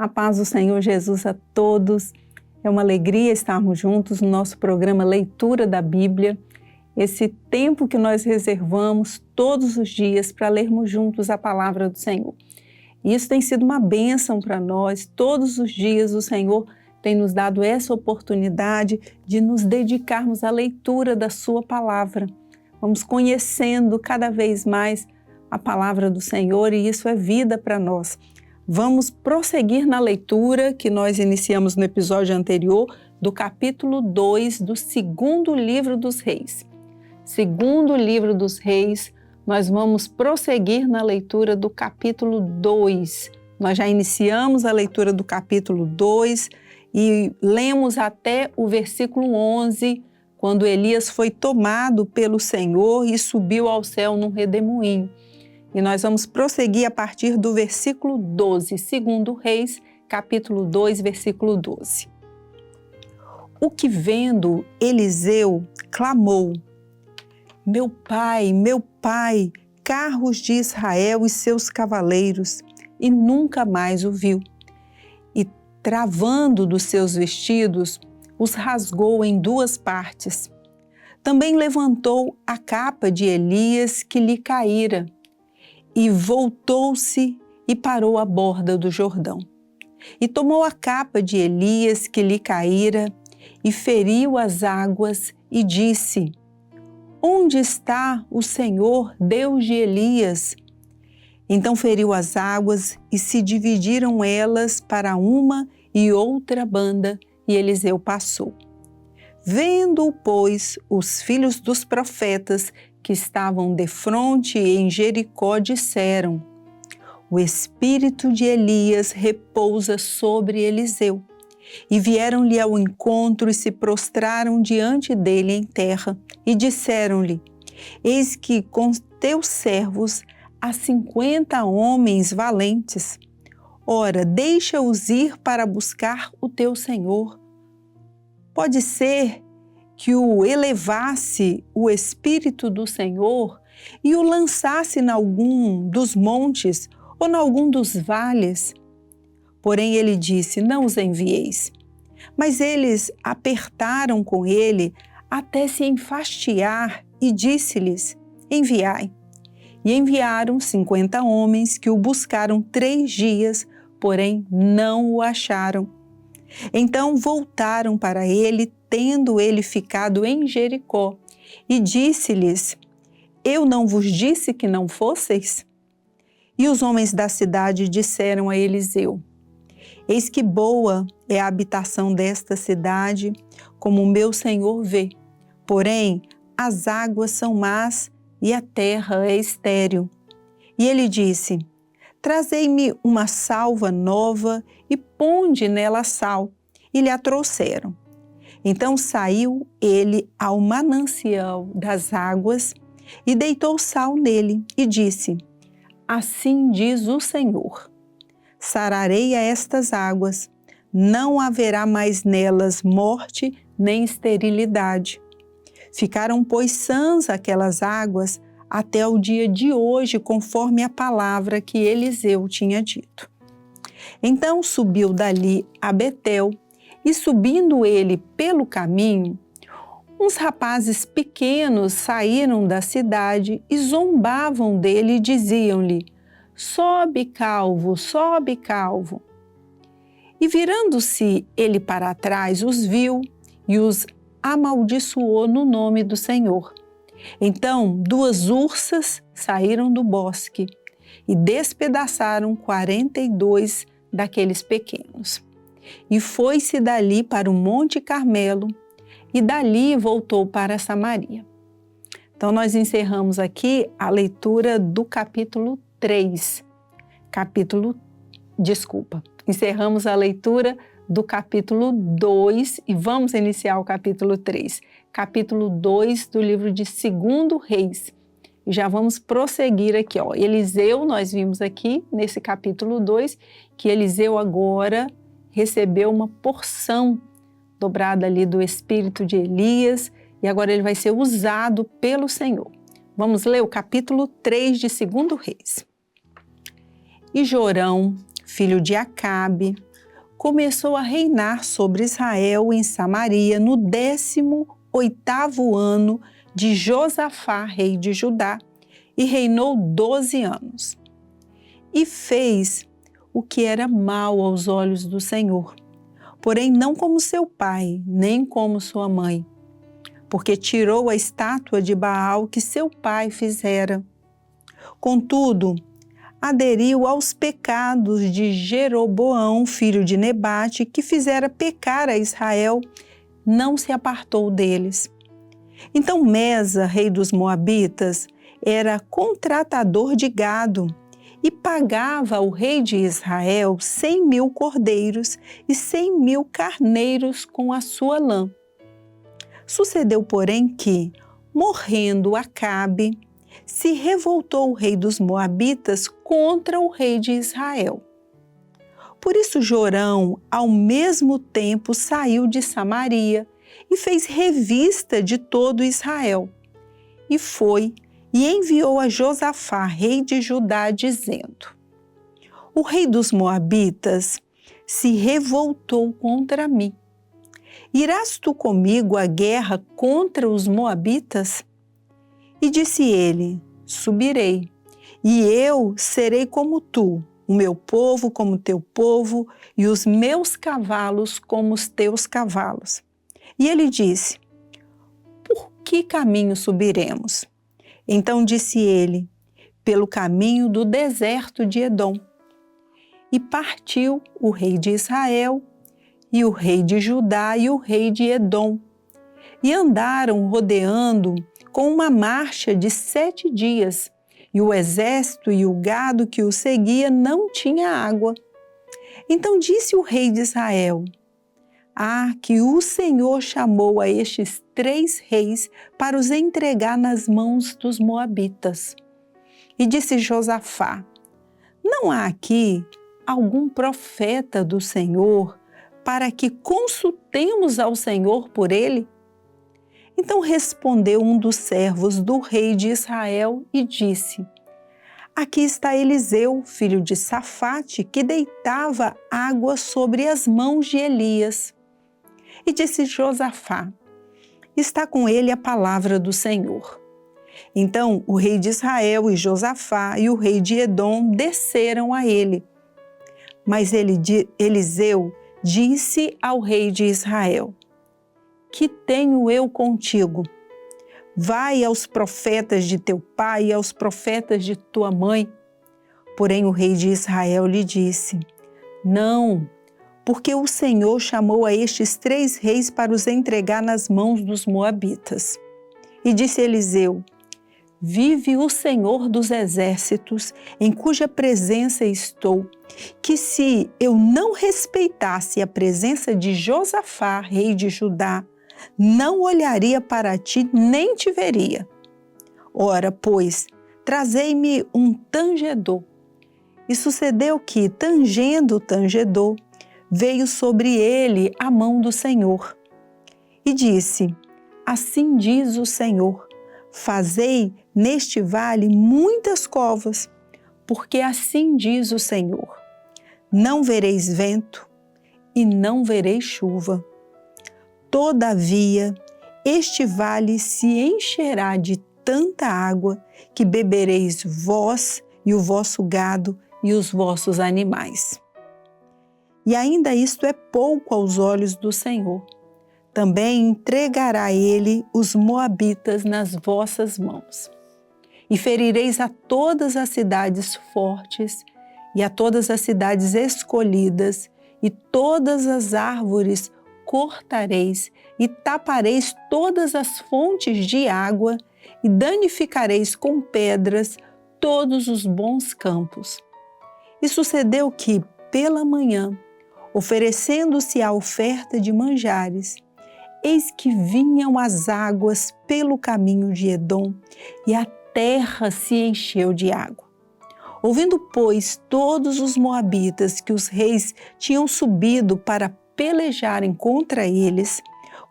A paz do Senhor Jesus a todos. É uma alegria estarmos juntos no nosso programa Leitura da Bíblia. Esse tempo que nós reservamos todos os dias para lermos juntos a palavra do Senhor. E isso tem sido uma bênção para nós. Todos os dias o Senhor tem nos dado essa oportunidade de nos dedicarmos à leitura da sua palavra. Vamos conhecendo cada vez mais a palavra do Senhor e isso é vida para nós. Vamos prosseguir na leitura que nós iniciamos no episódio anterior do capítulo 2 do segundo livro dos Reis. Segundo livro dos Reis, nós vamos prosseguir na leitura do capítulo 2. Nós já iniciamos a leitura do capítulo 2 e lemos até o versículo 11, quando Elias foi tomado pelo Senhor e subiu ao céu num redemoinho. E nós vamos prosseguir a partir do versículo 12, segundo Reis, capítulo 2, versículo 12. O que vendo Eliseu clamou: meu pai, carros de Israel e seus cavaleiros, e nunca mais o viu. E travando dos seus vestidos, os rasgou em duas partes. Também levantou a capa de Elias que lhe caíra, e voltou-se e parou à borda do Jordão. E tomou a capa de Elias que lhe caíra, e feriu as águas, e disse: onde está o Senhor, Deus de Elias? Então feriu as águas, e se dividiram elas para uma e outra banda, e Eliseu passou. Vendo-o, pois, os filhos dos profetas que estavam defronte em Jericó disseram: o espírito de Elias repousa sobre Eliseu. E vieram-lhe ao encontro e se prostraram diante dele em terra e disseram-lhe: eis que com teus servos há 50 homens valentes. Ora, deixa-os ir para buscar o teu Senhor. Pode ser que o elevasse o Espírito do Senhor e o lançasse em algum dos montes ou em algum dos vales. Porém ele disse: não os envieis. Mas eles apertaram com ele até se enfastiar e disse-lhes: enviai. E enviaram 50 homens que o buscaram 3 dias, porém não o acharam. Então voltaram para ele, tendo ele ficado em Jericó, e disse-lhes: eu não vos disse que não fosseis? E os homens da cidade disseram a Eliseu: eis que boa é a habitação desta cidade, como o meu senhor vê. Porém, as águas são más e a terra é estéril. E ele disse: trazei-me uma salva nova e ponde nela sal. E lhe a trouxeram. Então saiu ele ao manancial das águas e deitou sal nele e disse: assim diz o Senhor: sararei a estas águas, não haverá mais nelas morte nem esterilidade. Ficaram, pois, sãs aquelas águas até o dia de hoje, conforme a palavra que Eliseu tinha dito. Então subiu dali a Betel, e subindo ele pelo caminho, uns rapazes pequenos saíram da cidade e zombavam dele e diziam-lhe: sobe, calvo, sobe, calvo. E virando-se ele para trás, os viu e os amaldiçoou no nome do Senhor. Então 2 ursas saíram do bosque e despedaçaram 42 daqueles pequenos. E foi-se dali para o Monte Carmelo e dali voltou para Samaria. Então nós encerramos aqui a leitura do capítulo 3. Encerramos a leitura do capítulo 2 e vamos iniciar o capítulo 3. Capítulo 2 do livro de 2 Reis. E já vamos prosseguir aqui, ó. Eliseu, nós vimos aqui nesse capítulo 2 que Eliseu agora recebeu uma porção dobrada ali do espírito de Elias e agora ele vai ser usado pelo Senhor. Vamos ler o capítulo 3 de 2 Reis. E Jorão, filho de Acabe, começou a reinar sobre Israel em Samaria no 18º ano de Josafá, rei de Judá, e reinou 12 anos. E fez o que era mal aos olhos do Senhor, porém não como seu pai, nem como sua mãe, porque tirou a estátua de Baal que seu pai fizera. Contudo, aderiu aos pecados de Jeroboão, filho de Nebate, que fizera pecar a Israel, não se apartou deles. Então Mesa, rei dos Moabitas, era contratador de gado e pagava ao rei de Israel 100.000 cordeiros e 100.000 carneiros com a sua lã. Sucedeu, porém, que, morrendo Acabe, se revoltou o rei dos Moabitas contra o rei de Israel. Por isso Jorão, ao mesmo tempo, saiu de Samaria e fez revista de todo Israel. E foi e enviou a Josafá, rei de Judá, dizendo: o rei dos Moabitas se revoltou contra mim. Irás tu comigo à guerra contra os Moabitas? E disse ele: subirei, e eu serei como tu, o meu povo como teu povo, e os meus cavalos como os teus cavalos. E ele disse: por que caminho subiremos? Então disse ele: pelo caminho do deserto de Edom. E partiu o rei de Israel, e o rei de Judá e o rei de Edom, e andaram rodeando com uma marcha de 7 dias, e o exército e o gado que o seguia não tinha água. Então disse o rei de Israel: que o Senhor chamou a estes 3 reis para os entregar nas mãos dos Moabitas. E disse Josafá: não há aqui algum profeta do Senhor para que consultemos ao Senhor por ele? Então respondeu um dos servos do rei de Israel e disse: aqui está Eliseu, filho de Safate, que deitava água sobre as mãos de Elias. E disse Josafá: está com ele a palavra do Senhor. Então o rei de Israel e Josafá e o rei de Edom desceram a ele. Mas Eliseu disse ao rei de Israel: que tenho eu contigo? Vai aos profetas de teu pai e aos profetas de tua mãe. Porém o rei de Israel lhe disse: não, porque o Senhor chamou a estes 3 reis para os entregar nas mãos dos Moabitas. E disse Eliseu: vive o Senhor dos exércitos, em cuja presença estou, que se eu não respeitasse a presença de Josafá, rei de Judá, não olharia para ti nem te veria. Ora, pois, trazei-me um tangedor. E sucedeu que, tangendo o tangedor, veio sobre ele a mão do Senhor. E disse: assim diz o Senhor: fazei neste vale muitas covas, porque assim diz o Senhor: não vereis vento e não vereis chuva. Todavia, este vale se encherá de tanta água que bebereis vós e o vosso gado e os vossos animais. E ainda isto é pouco aos olhos do Senhor. Também entregará ele os moabitas nas vossas mãos. E ferireis a todas as cidades fortes e a todas as cidades escolhidas, e todas as árvores cortareis, e tapareis todas as fontes de água, e danificareis com pedras todos os bons campos. E sucedeu que, pela manhã, oferecendo-se a oferta de manjares, eis que vinham as águas pelo caminho de Edom, e a terra se encheu de água. Ouvindo, pois, todos os moabitas que os reis tinham subido para pelejarem contra eles,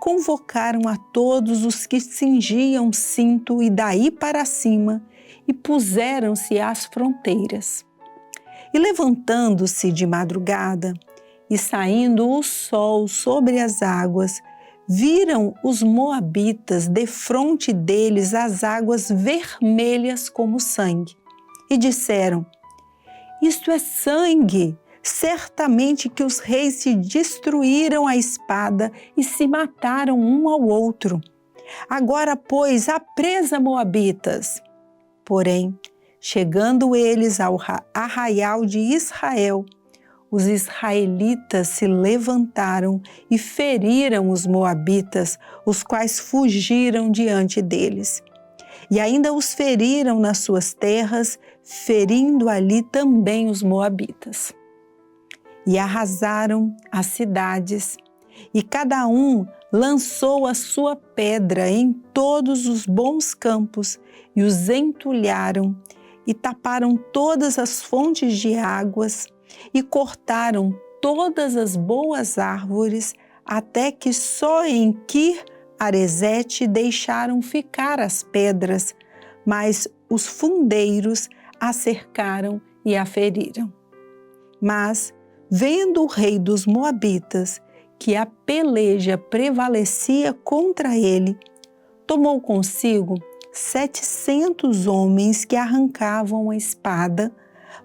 convocaram a todos os que cingiam cinto e daí para cima, e puseram-se às fronteiras. E levantando-se de madrugada, E saindo o sol sobre as águas, viram os moabitas defronte deles as águas vermelhas como sangue. E disseram: isto é sangue! Certamente que os reis se destruíram à espada e se mataram um ao outro. Agora, pois, a presa, moabitas! Porém, chegando eles ao arraial de Israel, os israelitas se levantaram e feriram os moabitas, os quais fugiram diante deles. E ainda os feriram nas suas terras, ferindo ali também os moabitas. E arrasaram as cidades, e cada um lançou a sua pedra em todos os bons campos, e os entulharam, e taparam todas as fontes de águas, e cortaram todas as boas árvores, até que só em Kir-Aresete deixaram ficar as pedras, mas os fundeiros a cercaram e a feriram. Mas, vendo o rei dos Moabitas que a peleja prevalecia contra ele, tomou consigo 700 homens que arrancavam a espada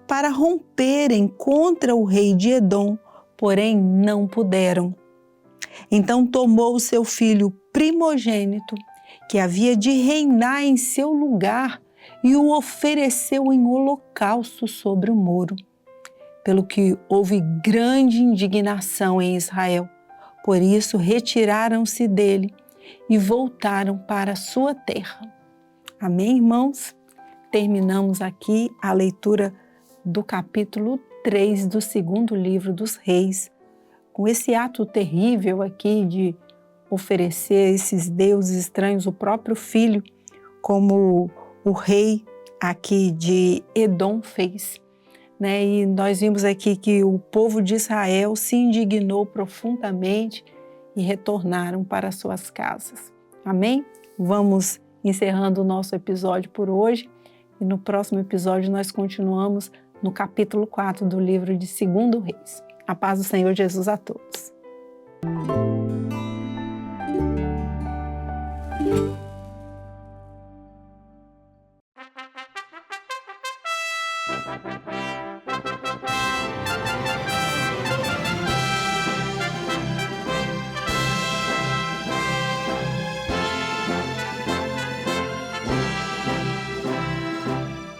para romperem contra o rei de Edom, porém não puderam. Então tomou o seu filho primogênito, que havia de reinar em seu lugar, e o ofereceu em holocausto sobre o muro. Pelo que houve grande indignação em Israel. Por isso retiraram-se dele e voltaram para a sua terra. Amém, irmãos? Terminamos aqui a leitura do capítulo 3 do segundo livro dos Reis, com esse ato terrível aqui de oferecer a esses deuses estranhos o próprio filho, como o rei aqui de Edom fez. E nós vimos aqui que o povo de Israel se indignou profundamente e retornaram para suas casas. Amém? Vamos encerrando o nosso episódio por hoje e no próximo episódio nós continuamos no capítulo 4 do livro de 2 Reis. A paz do Senhor Jesus a todos.